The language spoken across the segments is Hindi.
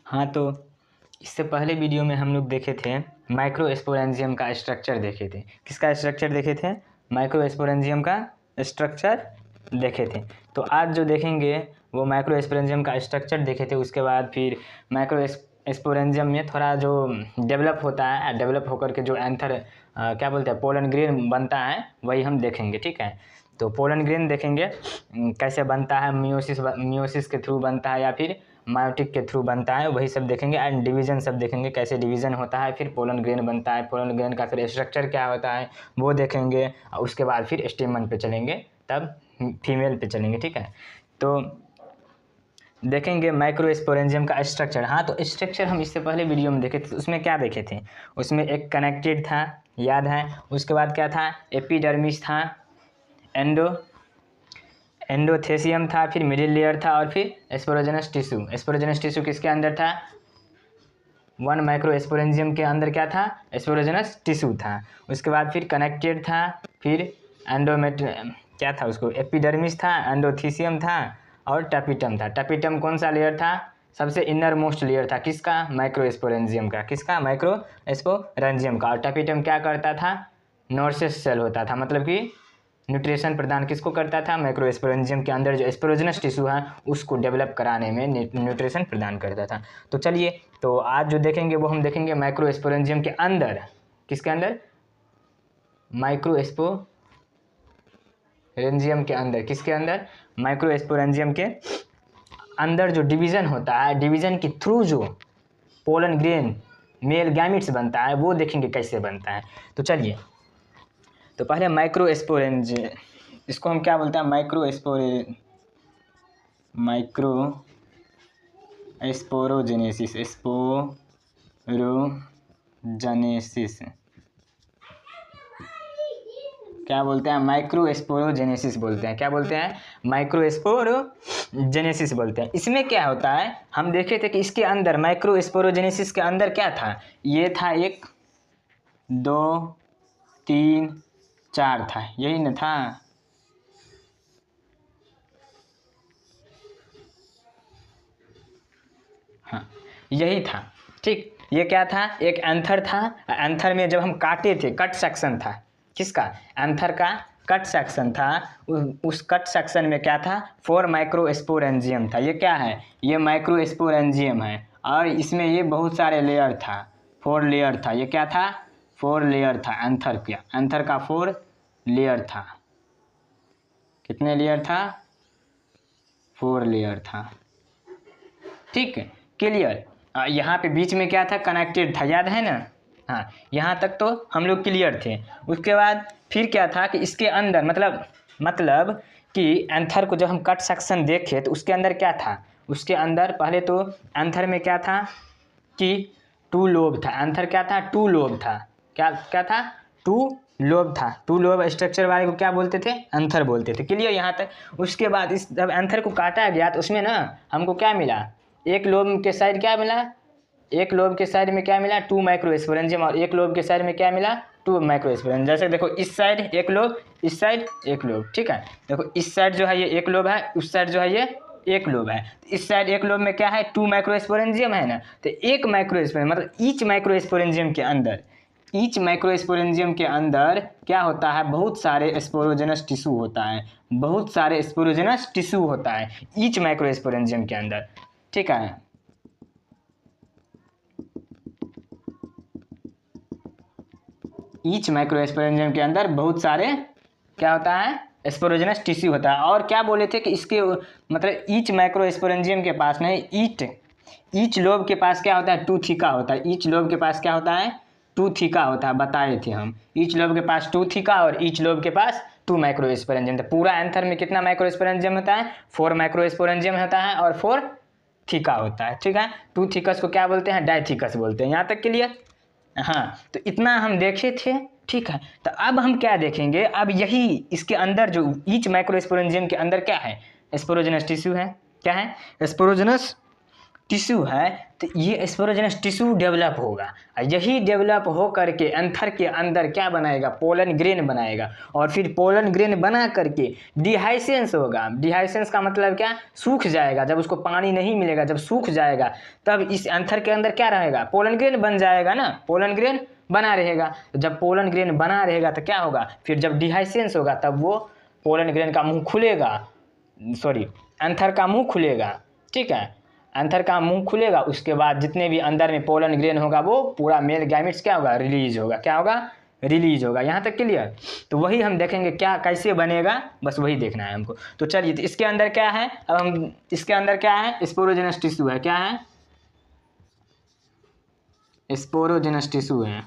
हाँ, तो इससे पहले वीडियो में हम लोग देखे थे माइक्रोस्पोरेंजियम का स्ट्रक्चर देखे थे। किसका स्ट्रक्चर देखे थे? माइक्रोस्पोरेंजियम का स्ट्रक्चर देखे थे। तो आज जो देखेंगे वो माइक्रोस्पोरेंजियम का स्ट्रक्चर देखे थे। उसके बाद फिर माइक्रोस्पोरेंजियम में थोड़ा जो डेवलप होता है, डेवलप होकर के जो एंथर क्या बोलते हैं पोलन ग्रेन बनता है, वही हम देखेंगे। ठीक है, तो पोलन ग्रेन देखेंगे कैसे बनता है, मियोसिस के थ्रू बनता है या फिर मायोटिक के थ्रू बनता है, वही सब देखेंगे। एंड डिवीजन सब देखेंगे, कैसे डिवीजन होता है, फिर पोलन ग्रेन बनता है, पोलन ग्रेन का फिर स्ट्रक्चर क्या होता है वो देखेंगे। और उसके बाद फिर स्टेमन पे चलेंगे, तब फीमेल पे चलेंगे। ठीक है, तो देखेंगे माइक्रोस्पोरेंजियम का स्ट्रक्चर। हाँ, तो स्ट्रक्चर हम इससे पहले वीडियो में देखे थे। उसमें क्या देखे थे? उसमें एक कनेक्टेड था, याद है। उसके बाद क्या था? एपिडर्मिस था, एंडोथेसियम था, फिर मिडिल लेयर था, और फिर स्पोरोजेनस टिश्यू। स्पोरोजेनस टिश्यू किसके अंदर था? वन माइक्रोस्पोरेंजियम के अंदर क्या था? स्पोरोजेनस टिश्यू था। उसके बाद फिर कनेक्टेड था, फिर क्या था उसको? एपिडर्मिस था, एंडोथीसियम था और टैपिटम था। टैपिटम कौन सा लेयर था? सबसे इनर मोस्ट लेयर था। किसका? माइक्रोस्पोरेंजियम का। किसका? माइक्रोस्पोरेंजियम का। और टैपिटम क्या करता था? नॉर्सेस सेल होता था, मतलब कि न्यूट्रिशन प्रदान किसको करता था? माइक्रोस्पोरेंजियम के अंदर जो स्पोरोजेनस टिश्यू है उसको डेवलप कराने में न्यूट्रिशन प्रदान करता था। तो चलिए, तो आज जो देखेंगे वो हम देखेंगे माइक्रोस्पोरेंजियम के अंदर। किसके अंदर? माइक्रोस्पोरेंजियम के अंदर। किसके अंदर? माइक्रोस्पोरेंजियम के अंदर जो डिवीजन होता है, डिवीजन के थ्रू जो पोलन ग्रेन मेल गैमिट्स बनता है वो देखेंगे कैसे बनता है। तो चलिए, तो पहले माइक्रोस्पोरेंजियम, इसको हम क्या बोलते हैं? माइक्रोस्पोरोजेनेसिस, स्पोरोजेनेसिस क्या बोलते हैं? माइक्रोस्पोरोजेनेसिस बोलते हैं। क्या बोलते हैं? माइक्रोस्पोरोजेनेसिस बोलते हैं। इसमें क्या होता है, हम देखे थे कि इसके अंदर माइक्रोस्पोरोजेनेसिस के अंदर क्या था? ये था 1 2 3 4 था, यही न था? हाँ, यही था। ठीक, ये क्या था? एक एंथर था। एंथर में जब हम काटे थे, कट सेक्शन था। किसका? एंथर का कट सेक्शन था। उस कट सेक्शन में क्या था? 4 माइक्रोस्पोरेंजियम था। ये क्या है? ये माइक्रोस्पोरेंजियम है, और इसमें ये बहुत सारे लेयर था, 4 लेयर था। ये क्या था? 4 लेयर था एंथर का 4 लेयर था। कितने लेयर था? 4 लेयर था। ठीक है, क्लियर। यहाँ पे बीच में क्या था? कनेक्टेड था, याद है ना? हाँ, यहाँ तक तो हम लोग क्लियर थे। उसके बाद फिर क्या था कि इसके अंदर मतलब कि एंथर को जब हम कट सेक्शन देखे तो उसके अंदर क्या था? उसके अंदर पहले तो एंथर में क्या था कि 2 लोब था। एंथर क्या था? 2 लोब था। क्या था? 2 लोब था। 2 लोब स्ट्रक्चर वाले को क्या बोलते थे? एंथर बोलते थे। क्लियर यहाँ तक? उसके बाद इस जब एंथर को काटा गया तो उसमें ना हमको क्या मिला? एक लोब के साइड क्या मिला? एक लोब के साइड में क्या मिला? 2 माइक्रोस्पोरेंजियम। और एक लोब के साइड में क्या मिला? 2 माइक्रोस्पोरेंजियम। जैसे देखो, इस साइड एक लोब, इस साइड एक लोब। ठीक है, देखो इस साइड जो है ये एक लोब है, उस साइड जो है ये एक लोब है। इस साइड एक लोब में क्या है? 2 माइक्रोस्पोरेंजियम है ना। तो एक माइक्रोस्पोरेंजियम मतलब ईच माइक्रोस्पोरेंजियम के अंदर क्या होता है? बहुत सारे स्पोरोजेनस टिश्यू होता है। बहुत सारे स्पोरोजेनस टिश्यू होता है ईच माइक्रोस्पोरेंजियम के अंदर। ठीक है, ईच माइक्रोस्पोरेंजियम के अंदर बहुत सारे क्या होता है? स्पोरोजेनस टिश्यू होता है। और क्या बोले थे कि इसके मतलब ईच माइक्रोस्पोरेंजियम के पास नहीं, ईच लोब के पास क्या होता है? 2 थीका होता है। ईच लोब के पास क्या होता है? 2 थीका होता है, बताए थे हम। ईच लोब के पास 2 थीका और ईच लोब के पास 2 माइक्रोस्पोरेंजियम। तो पूरा एंथर में कितना माइक्रोस्पोरेंजियम होता है? 4 माइक्रोस्पोरेंजियम होता है और 4 थीका होता है। ठीक है, 2 थीकस को क्या बोलते हैं? डायथीकस बोलते हैं। यहाँ तक क्लियर? हाँ, तो इतना हम देखे थे। ठीक है, तो अब हम क्या देखेंगे? अब यही इसके अंदर जो ईच माइक्रोस्पोरेंजियम के अंदर क्या है? स्पोरोजेनस टिश्यू है। क्या है? स्पोरोजेनस टिश्यू है तो ये स्पोरोजेनस टिश्यू डेवलप होगा, और यही डेवलप हो करके एंथर के अंदर क्या बनाएगा, पोलन ग्रेन बनाएगा, और फिर पोलन ग्रेन बना करके डिहाइसेंस होगा। डिहाइसेंस का मतलब क्या, सूख जाएगा, जब उसको पानी नहीं मिलेगा, जब सूख जाएगा तब इस एंथर के अंदर क्या रहेगा, पोलन ग्रेन बन जाएगा ना, पोलन ग्रेन बना रहेगा। जब पोलन ग्रेन बना रहेगा तो क्या होगा, फिर जब डिहाइसेंस होगा तब वो पोलन ग्रेन का मुंह खुलेगा, सॉरी एंथर का मुंह खुलेगा, ठीक है, एंथर का मुंह खुलेगा। उसके बाद जितने भी अंदर में पोलन ग्रेन होगा वो पूरा मेल गैमेट्स क्या होगा, रिलीज होगा, क्या होगा, रिलीज होगा। यहाँ तक क्लियर। तो वही हम देखेंगे क्या कैसे बनेगा, बस वही देखना है हमको। तो चलिए, तो इसके अंदर क्या है, अब हम इसके अंदर क्या है, स्पोरोजेनस टिश्यू है, क्या है, स्पोरोजेनस टिश्यू है।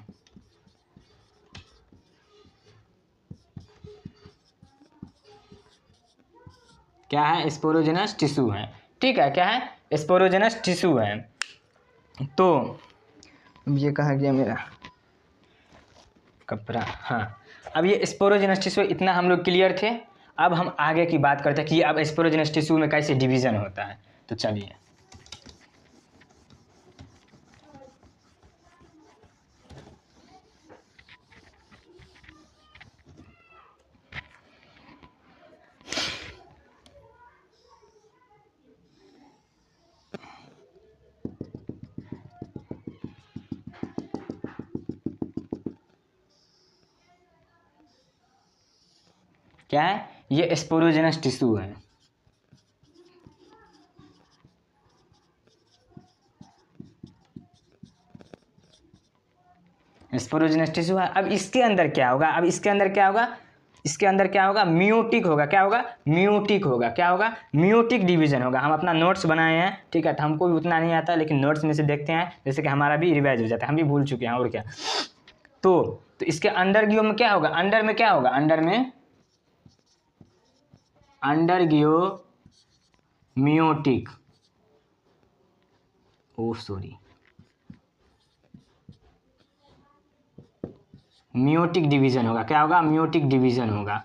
क्या है, स्पोरोजेनस टिश्यू है, ठीक है, क्या है, स्पोरोजेनस टिश्यू है। तो अब ये कहा गया मेरा कपड़ा, हाँ। अब ये स्पोरोजेनस टिश्यू इतना हम लोग क्लियर थे। अब हम आगे की बात करते हैं कि अब स्पोरोजेनस टिश्यू में कैसे डिवीजन होता है। तो चलिए, क्या है, ये स्पोरोजेनस टिश्यू है। स्पोरोजेनस टिश्यू है। अब इसके अंदर क्या होगा, अब इसके अंदर क्या होगा, इसके अंदर क्या होगा, मियोटिक होगा, क्या होगा, मियोटिक होगा, क्या होगा, मियोटिक डिवीजन होगा। हम अपना नोट्स बनाए हैं, ठीक है, तो हमको भी उतना नहीं आता, लेकिन नोट्स में से देखते हैं, जैसे कि हमारा भी रिवाइज हो जाता है, हम भी भूल चुके हैं और क्या। तो इसके अंडर गियो में क्या होगा, अंडर में क्या होगा, अंडर में अंडर गियो मियोटिक, ओ सॉरी, मियोटिक डिवीजन होगा, क्या होगा, मियोटिक डिवीजन होगा,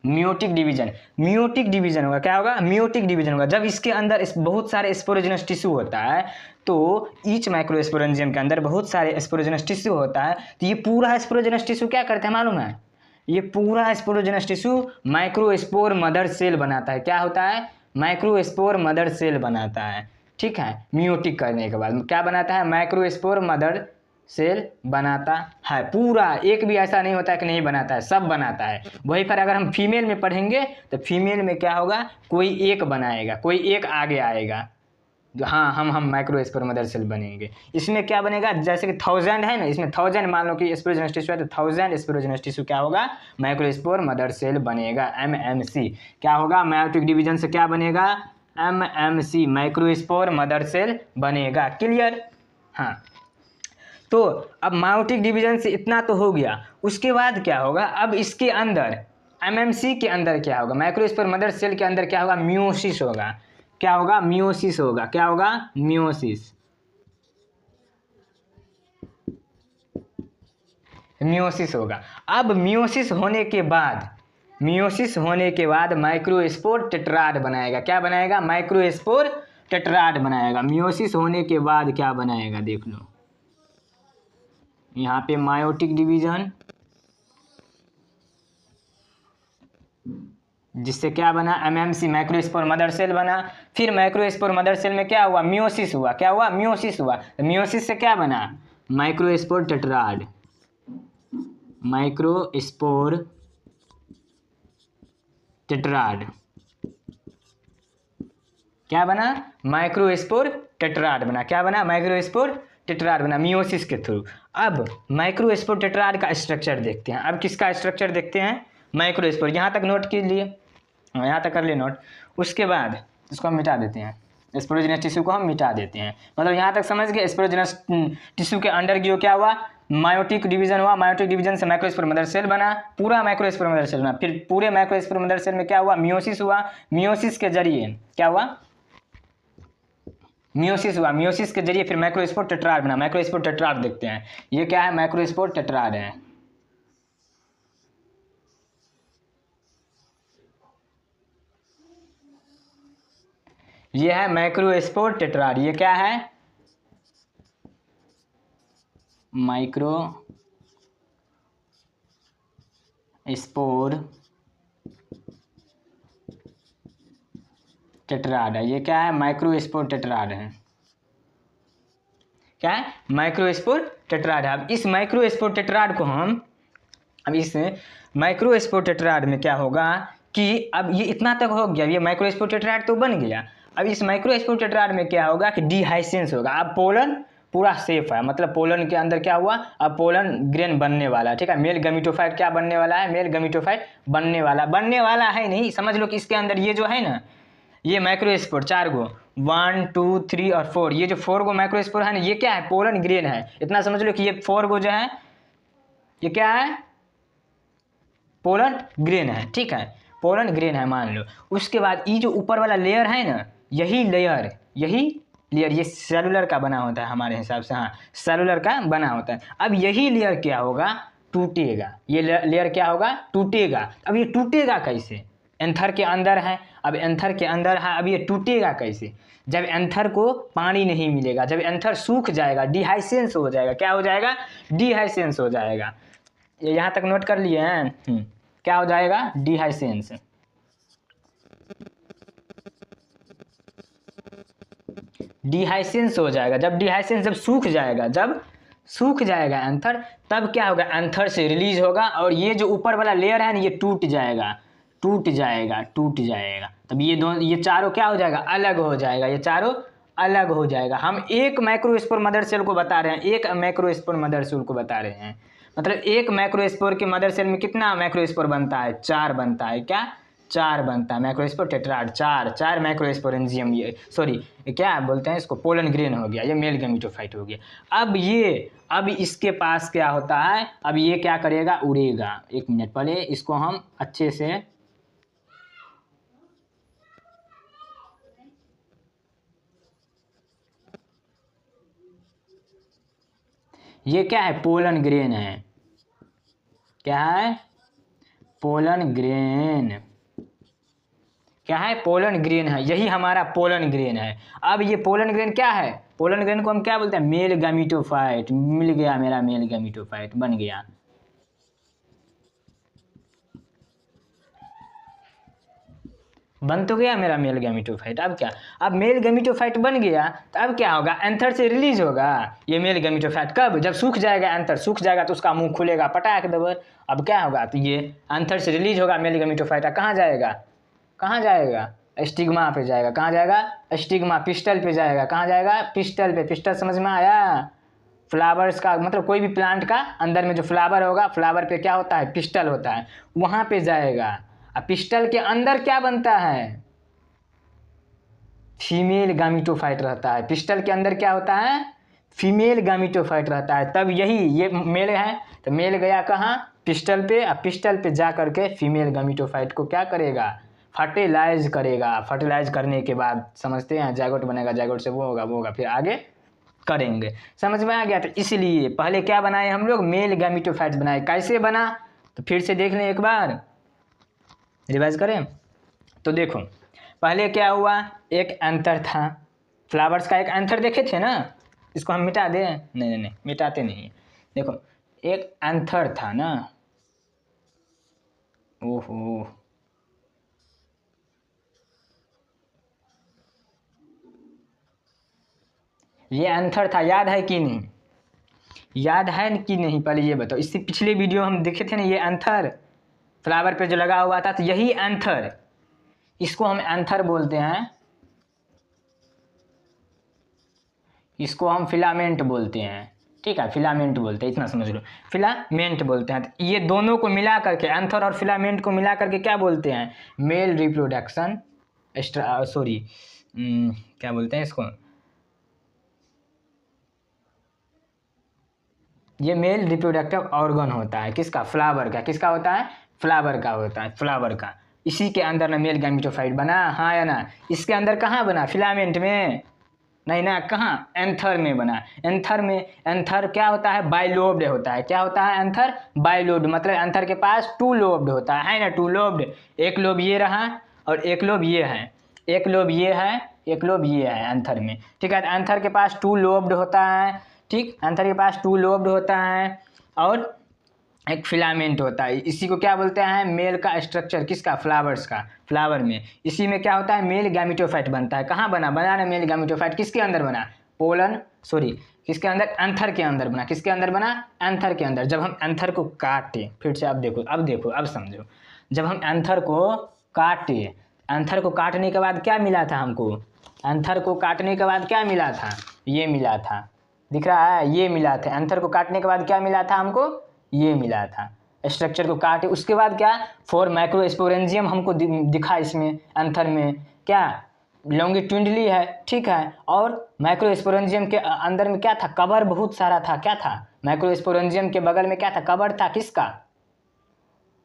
मियोटिक डिवीजन, मियोटिक डिवीजन होगा, क्या होगा, मियोटिक डिवीजन होगा। जब इसके अंदर बहुत सारे स्पोरोजेनस टिश्यू होता है, तो ईच माइक्रोस्पोरेंजियम के अंदर बहुत सारे स्पोरोजेनस टिश्यू होता है, तो ये पूरा स्पोरोजेनस टिश्यू क्या करते हैं मालूम है, ये पूरा sporogenous tissue microspore mother cell बनाता है। क्या होता है, माइक्रोस्पोर मदर सेल बनाता है, ठीक है। मियोटिक करने के बाद क्या बनाता है, माइक्रोस्पोर मदर सेल बनाता है। पूरा एक भी ऐसा नहीं होता है कि नहीं बनाता है, सब बनाता है। वहीं पर अगर हम फीमेल में पढ़ेंगे तो फीमेल में क्या होगा, कोई एक बनाएगा, कोई एक आगे आएगा, हाँ हम माइक्रोस्पोर मदर सेल बनेंगे। इसमें क्या बनेगा, जैसे कि 1000 है ना, इसमें 1000 मान लो कि स्पोरोजेनस टिश्यू है, तो 1000 स्पोरोजेनस टिश्यू क्या होगा, माइक्रोस्पोर मदर सेल बनेगा, एमएमसी। क्या होगा, मायोटिक डिवीजन से क्या बनेगा, एमएमसी, माइक्रोस्पोर मदर सेल बनेगा। क्लियर, हाँ। तो अब मायोटिक डिवीजन से इतना तो हो गया, उसके बाद क्या होगा, अब इसके अंदर एमएमसी के अंदर क्या होगा, माइक्रोस्पोर मदर सेल के अंदर क्या होगा, मियोसिस होगा, क्या होगा, मियोसिस होगा, क्या होगा, मियोसिस, मियोसिस होगा। अब मियोसिस होने के बाद, मियोसिस होने के बाद माइक्रोस्पोर टेट्राड बनाएगा, क्या बनाएगा, माइक्रोस्पोर टेट्राड बनाएगा। मियोसिस होने के बाद क्या बनाएगा, देख लो यहाँ पे मायोटिक डिवीजन, जिससे क्या बना, एमएमसी, माइक्रोस्पोर मदर सेल बना। फिर माइक्रोस्पोर मदर सेल में क्या हुआ, मियोसिस हुआ, क्या हुआ, मियोसिस हुआ। तो मियोसिस से क्या बना, माइक्रोस्पोर टेट्राड, माइक्रोस्पोर टेट्राड, क्या बना, माइक्रोस्पोर टेट्राड बना, क्या बना, माइक्रोस्पोर टेट्राड बना, मियोसिस के थ्रू। अब माइक्रोस्पोर टेट्राड का स्ट्रक्चर देखते हैं। अब किसका स्ट्रक्चर देखते हैं, माइक्रोस्पोर। यहाँ तक नोट कीजिए, यहाँ तक कर लिए नोट। उसके बाद इसको हम मिटा देते हैं, स्पोरोजेनस टिश्यू को हम मिटा देते हैं। मतलब यहाँ तक समझ गए, स्पोरोजेनस टिश्यू के अंडर गियो क्या हुआ, मायोटिक डिवीजन हुआ, मायोटिक डिवीजन से माइक्रोस्पोर मदर सेल बना, पूरा माइक्रोस्पोर मदर सेल बना। फिर पूरे माइक्रोस्पोर मदर सेल में क्या हुआ, मियोसिस हुआ, मियोसिस के जरिए क्या हुआ, मियोसिस हुआ, मियोसिस के जरिए फिर माइक्रोस्पोर टेट्राड बना। माइक्रोस्पोर टेट्राड देखते हैं, ये क्या है, माइक्रोस्पोर टेट्राड है। ये है माइक्रोस्पोर टेट्राड। ये क्या है? माइक्रोस्पोर टेट्राड है। ये क्या है? माइक्रोस्पोर टेट्राड है। क्या है? माइक्रोस्पोर टेट्राड है। अब इस माइक्रोस्पोर टेट्राड को हम, अब इस माइक्रोस्पोर टेट्राड में क्या होगा कि अब ये इतना तक हो गया, ये माइक्रोस्पोर टेट्राड तो बन गया। अब इस माइक्रोस्पोर टेट्राड में क्या होगा कि डिहाइसेंस होगा। अब पोलन पूरा सेफ है, मतलब पोलन के अंदर क्या हुआ, अब पोलन ग्रेन बनने वाला है। ठीक है, मेल गमीटोफाइट क्या बनने वाला है? मेल गमीटोफाइट बनने वाला है नहीं, समझ लो कि इसके अंदर ये जो है ना, ये माइक्रोस्पोर 4 गो, 1 2 3 और 4, ये जो 4 गो माइक्रोस्पोर है ना, ये क्या है? पोलन ग्रेन है। इतना समझ लो कि ये 4 गो जो है ये क्या है? पोलन ग्रेन है। ठीक है, पोलन ग्रेन है मान लो। उसके बाद ये जो ऊपर वाला लेयर है ना, यही लेयर ये सेलुलर का बना होता है हमारे हिसाब से। हाँ, सेलुलर का बना होता है। अब यही लेयर क्या होगा? टूटेगा। ये लेयर क्या होगा? टूटेगा। अब ये टूटेगा कैसे? एंथर के अंदर है, अब एंथर के अंदर है, अब ये टूटेगा कैसे? जब एंथर को पानी नहीं मिलेगा, जब एंथर सूख जाएगा, डिहाइसेंस हो जाएगा। क्या हो जाएगा? डिहाइसेंस हो जाएगा। ये यहाँ तक नोट कर लिए हैं? क्या हो जाएगा? डिहाइसेंस। डिहाइसेंस हो जाएगा। जब सूख जाएगा एंथर, तब क्या होगा? एंथर से रिलीज होगा और ये जो ऊपर वाला लेयर है ना, ये टूट जाएगा। तब ये चारों क्या हो जाएगा? अलग हो जाएगा। ये चारों अलग हो जाएगा। हम एक माइक्रोस्पोर मदर सेल को बता रहे हैं, मतलब एक माइक्रोस्पोर के मदर सेल में कितना माइक्रोस्पोर बनता है? 4 बनता है। क्या? 4 बनता है माइक्रोस्पोर टेट्राड। 4 माइक्रोस्पोरेंजियम, ये सॉरी क्या बोलते हैं इसको? पोलन ग्रेन हो गया, ये मेल गमीटोफाइट हो गया। अब इसके पास क्या होता है? अब ये क्या करेगा? उड़ेगा। 1 मिनट पहले इसको हम अच्छे से, ये क्या है? पोलन ग्रेन है। क्या है? Pollen grain. क्या है? पोलन ग्रेन है। यही हमारा पोलन ग्रेन है। अब ये पोलन ग्रेन क्या है? पोलन ग्रेन को हम क्या बोलते हैं? Mail gametophyte. मिल गया मेरा मेल गमीटोफाइट, बन गया। बन तो गया मेरा मेल गमीटोफाइट। अब क्या? अब मेल गमीटोफाइट बन गया तो अब क्या होगा? एंथर से रिलीज होगा ये मेल गमीटोफाइट। कब? जब सूख जाएगा, एंथर सूख जाएगा तो उसका मुंह खुलेगा पटाख दबर। अब क्या होगा? तो ये एंथर से रिलीज होगा मेल गमीटोफाइट। कहाँ जाएगा? स्टिग्मा पे जाएगा। कहाँ जाएगा? स्टिग्मा। पिस्टल पे जाएगा। कहाँ जाएगा? पिस्टल पे। पिस्टल समझ में आया? फ्लावर्स का मतलब कोई भी प्लांट का अंदर में जो फ्लावर होगा, फ्लावर पे क्या होता है? पिस्टल होता है, वहां पे जाएगा। अब पिस्टल के अंदर क्या बनता है? फीमेल गामीटोफाइट रहता है। पिस्टल के अंदर क्या होता है? फीमेल गामीटोफाइट रहता है। तब यही ये मेल है तो मेल गया कहाँ? पिस्टल पे। अब पिस्टल पे जा करके फीमेल गामीटोफाइट को क्या करेगा? फर्टिलाइज करेगा। फर्टिलाइज करने के बाद समझते हैं जाइगोट बनेगा, जाइगोट से वो होगा, फिर आगे करेंगे। समझ में आ गया? तो इसलिए पहले क्या बनाए हम लोग? मेल गैमीटोफाइट्स बनाए। कैसे बना? तो फिर से देख लें, एक बार रिवाइज करें तो देखो, पहले क्या हुआ? एक एंथर था, फ्लावर्स का एक एंथर देखे थे ना। इसको हम मिटा दें? नहीं, मिटाते नहीं। देखो, एक एंथर था ना। ओहो, ये एंथर था, याद है कि नहीं? पहले ये बताओ। इससे पिछले वीडियो हम देखे थे ना, ये एंथर फ्लावर पे जो लगा हुआ था, तो यही एंथर, इसको हम एंथर बोलते हैं, इसको हम फिलामेंट बोलते हैं। ठीक है, फिलामेंट बोलते हैं, इतना समझ लो, फिलामेंट बोलते हैं। तो ये दोनों को मिला करके, एंथर और फिलामेंट को मिला करके क्या बोलते हैं? मेल रिप्रोडक्शन सॉरी क्या बोलते हैं इसको? ये मेल रिप्रोडक्टिव ऑर्गन होता है। किसका? फ्लावर का। किसका होता है? फ्लावर का होता है, फ्लावर का। इसी के अंदर ना मेल गैमीटोफाइट बना, हाँ या ना? इसके अंदर कहाँ बना? फिलामेंट में नहीं ना, कहाँ? एंथर में बना। एंथर में, एंथर क्या होता है? बाइलोब्ड होता है। क्या होता है? एंथर बाइलोब्ड, मतलब एंथर के पास 2 लोब्ड होता है ना, 2 लोब्ड। एक लोब ये रहा और एक लोब ये है, एक लोब ये है, एक लोब ये है एंथर में, ठीक है। एंथर के पास 2 लोब्ड होता है, ठीक, एंथर के पास 2 लोब्ड होता है और एक फिलामेंट होता है। इसी को क्या बोलते हैं, मेल का स्ट्रक्चर, किसका, फ्लावर्स का, फ्लावर में। इसी में क्या होता है, मेल गैमेटोफाइट बनता है। कहाँ बना ना मेल गैमेटोफाइट, किसके अंदर बना, किसके अंदर, एंथर के अंदर बना। किसके अंदर बना, एंथर के अंदर। जब हम एंथर को काटे, फिर से अब देखो अब समझो, जब हम एंथर को काटे, एंथर को काटने के बाद क्या मिला था हमको, एंथर को काटने के बाद क्या मिला था, ये मिला था, दिख रहा है, ये मिला था। एंथर को काटने के बाद क्या मिला था हमको, ये मिला था। स्ट्रक्चर को काटे, उसके बाद क्या, 4 माइक्रोस्पोरेंजियम हमको दिखा इसमें एंथर में, क्या, लॉन्गिट्यूडनली है, ठीक है। और माइक्रोस्पोरेंजियम के अंदर में क्या था, कवर बहुत सारा था, क्या था, माइक्रोस्पोरेंजियम के बगल में क्या था, कवर था, किसका,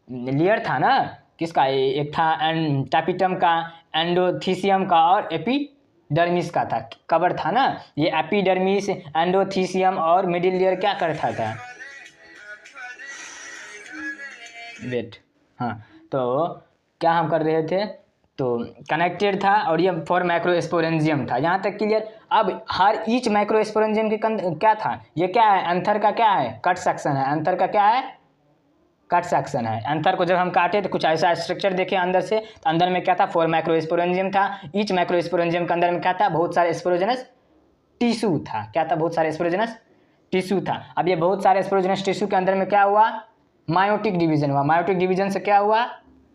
लेयर था ना, किसका, एक था टापिटम का, एंडोथीसियम का और एपिडर्मिस का था, कवर था ना। ये एपिडर्मिस, एंडोथीसियम और मिडिल लेयर क्या करता था, वेट, हाँ, तो क्या हम कर रहे थे, तो कनेक्टेड था और ये 4 माइक्रोस्पोरेंजियम था, यहाँ तक क्लियर। अब हर ईच माइक्रोस्पोरेंजियम के क्या था, ये क्या है, एंथर का क्या है, कट सेक्शन है, एंथर का क्या है, कट सेक्शन है। एंथर को जब हम काटे तो कुछ ऐसा स्ट्रक्चर देखे अंदर से, तो अंदर में क्या था, 4 माइक्रोस्पोरेंजियम था। ईच माइक्रोस्पोरेंजियम के अंदर में क्या था, बहुत सारे स्पोरोजेनस टिश्यू था, क्या था, बहुत सारे स्पोरोजेनस टिश्यू था। अब ये बहुत सारे स्पोरोजेनस टिश्यू के अंदर में क्या हुआ, मायोटिक डिवीजन हुआ। मायोटिक डिवीजन से क्या हुआ,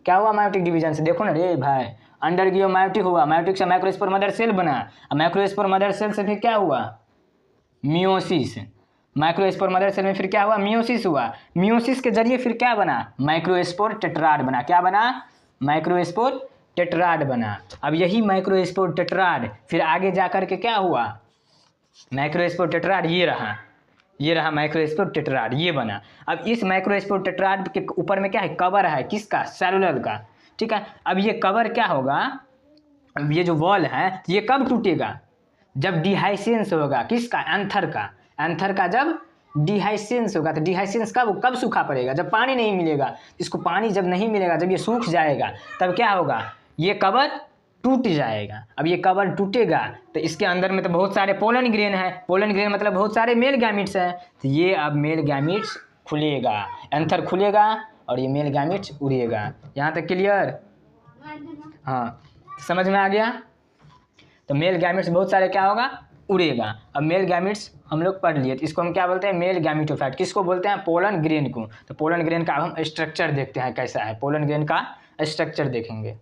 मायोटिक डिवीजन से, देखो ना रे भाई, अंडर गियो मायोटिक हुआ, मायोटिक से माइक्रोस्पोर मदर सेल बना, और माइक्रोस्पोर मदर सेल से फिर क्या हुआ, मियोसिस। माइक्रोस्पोर मदर सेल में फिर क्या हुआ, मियोसिस हुआ। मियोसिस के जरिए फिर क्या बना, माइक्रोस्पोर टेट्राड बना। क्या बना, माइक्रोस्पोर टेट्राड बना। अब यही माइक्रोस्पोर टेट्राड फिर आगे जाकर के क्या हुआ, माइक्रोस्पोर टेट्राड ये रहा माइक्रोस्पोर टेट्राड, ये बना। अब इस माइक्रोस्पोर टेट्राड के ऊपर में क्या है, कवर है, किसका, सेलुलर का, ठीक है। अब ये कवर क्या होगा, अब ये जो वॉल है ये कब टूटेगा, जब डिहाइसेंस होगा, किसका, एंथर का जब डिहाइसेंस होगा। तो डिहाइसेंस कब सूखा पड़ेगा, जब पानी नहीं मिलेगा। इसको पानी जब नहीं मिलेगा, जब ये सूख जाएगा, तब क्या होगा, ये कवर टूट जाएगा। अब ये कवर टूटेगा तो इसके अंदर में तो बहुत सारे पोलन ग्रेन है, पोलन ग्रेन मतलब बहुत सारे मेल गैमिट्स हैं। तो ये अब मेल गैमिट्स खुलेगा, एंथर खुलेगा और ये मेल गैमिट्स उड़ेगा। यहाँ तक क्लियर, हाँ, समझ में आ गया। तो मेल गैमिट्स बहुत सारे क्या होगा, उड़ेगा। अब मेल गैमिट्स हम लोग पढ़ लिए, तो इसको हम क्या बोलते हैं, मेल गैमिटोफाइट। किसको बोलते हैं, पोलन ग्रेन को। तो पोलन ग्रेन का हम स्ट्रक्चर देखते हैं कैसा है, पोलन ग्रेन का स्ट्रक्चर देखेंगे।